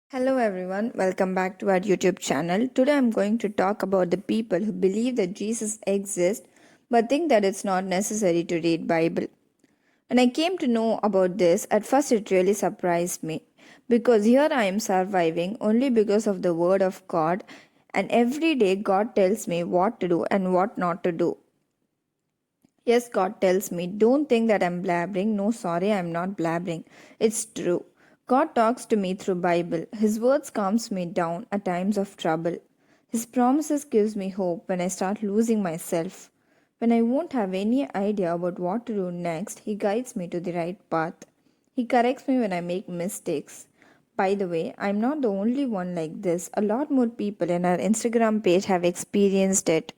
Hello everyone, welcome back to our YouTube channel. Today I'm going to talk about the people who believe that Jesus exists but think that it's not necessary to read Bible. When I came to know about this, at first it really surprised me because here I am surviving only because of the word of God, and every day God tells me what to do and what not to do. Yes, God tells me, don't think that I'm blabbering. No, sorry, I'm not blabbering. It's true. God talks to me through Bible. His words calms me down at times of trouble. His promises gives me hope when I start losing myself. When I won't have any idea about what to do next, he guides me to the right path. He corrects me when I make mistakes. By the way, I'm not the only one like this. A lot more people in our Instagram page have experienced it.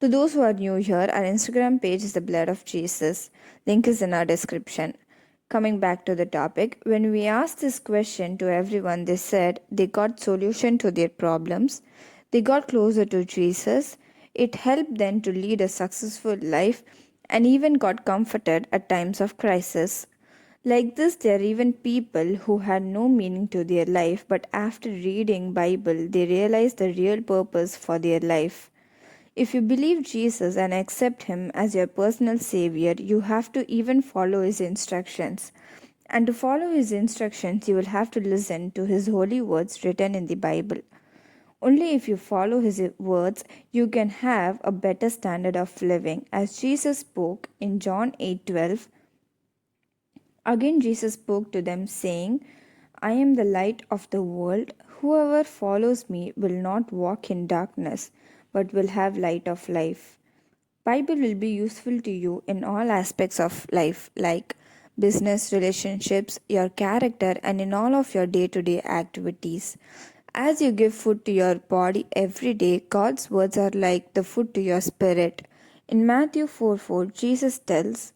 To those who are new here, our Instagram page is the Blood of Jesus. Link is in our description. Coming back to the topic, when we asked this question to everyone, they said they got solution to their problems. They got closer to Jesus. It helped them to lead a successful life and even got comforted at times of crisis. Like this, there are even people who had no meaning to their life, but after reading Bible, they realized the real purpose for their life. If you believe Jesus and accept Him as your personal Savior, you have to even follow His instructions. And to follow His instructions, you will have to listen to His holy words written in the Bible. Only if you follow His words, you can have a better standard of living. As Jesus spoke in John 8:12, again Jesus spoke to them, saying, I am the light of the world. Whoever follows me will not walk in darkness, but will have light of life. Bible will be useful to you in all aspects of life like business, relationships, your character, and in all of your day-to-day activities. As you give food to your body every day, God's words are like the food to your spirit. In Matthew 4:4, Jesus tells,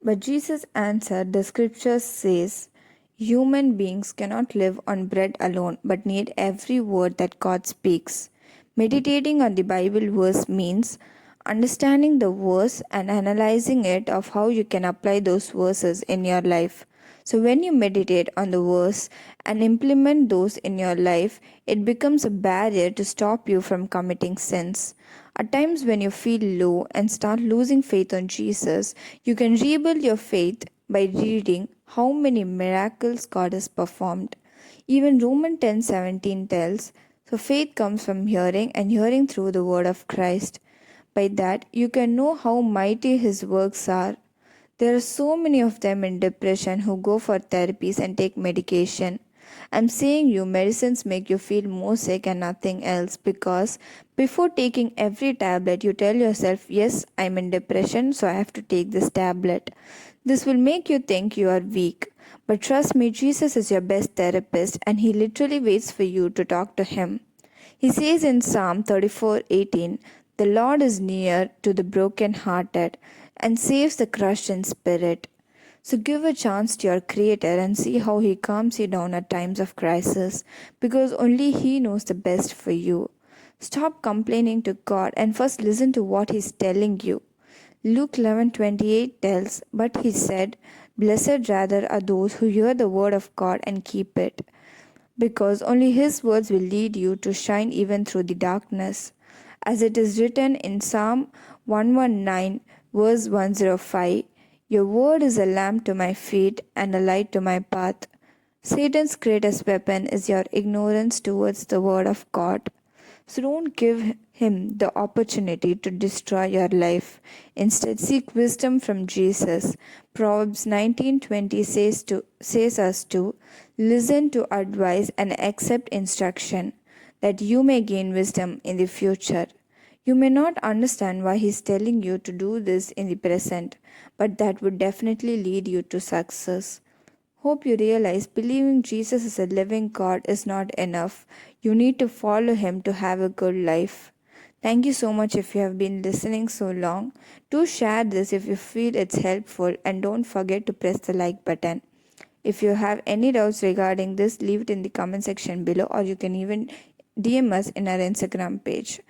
but Jesus answered, the scripture says, human beings cannot live on bread alone, but need every word that God speaks. Meditating on the Bible verse means understanding the verse and analyzing it of how you can apply those verses in your life. So when you meditate on the verse and implement those in your life, it becomes a barrier to stop you from committing sins. At times when you feel low and start losing faith on Jesus, you can rebuild your faith by reading how many miracles God has performed. Even Romans 10:17 tells, so faith comes from hearing and hearing through the word of Christ. By that you can know how mighty his works are. There are so many of them in depression who go for therapies and take medication. I'm saying you medicines make you feel more sick and nothing else because before taking every tablet you tell yourself, yes, I'm in depression, so I have to take this tablet. This will make you think you are weak. But trust me, Jesus is your best therapist and he literally waits for you to talk to him. He says in Psalm 34:18, the Lord is near to the broken-hearted and saves the crushed in spirit. So give a chance to your Creator and see how He calms you down at times of crisis because only He knows the best for you. Stop complaining to God and first listen to what He's telling you. Luke 11:28 tells, but He said, blessed rather are those who hear the word of God and keep it, because only His words will lead you to shine even through the darkness. As it is written in Psalm 119, verse 105, your word is a lamp to my feet and a light to my path. Satan's greatest weapon is your ignorance towards the word of God. So don't give him the opportunity to destroy your life. Instead, seek wisdom from Jesus. Proverbs 19:20 says us to listen to advice and accept instruction, that you may gain wisdom in the future. You may not understand why he's telling you to do this in the present, but that would definitely lead you to success. Hope you realize believing Jesus is a living God is not enough. You need to follow Him to have a good life. Thank you so much if you have been listening so long. Do share this if you feel it's helpful and don't forget to press the like button. If you have any doubts regarding this, leave it in the comment section below or you can even DM us in our Instagram page.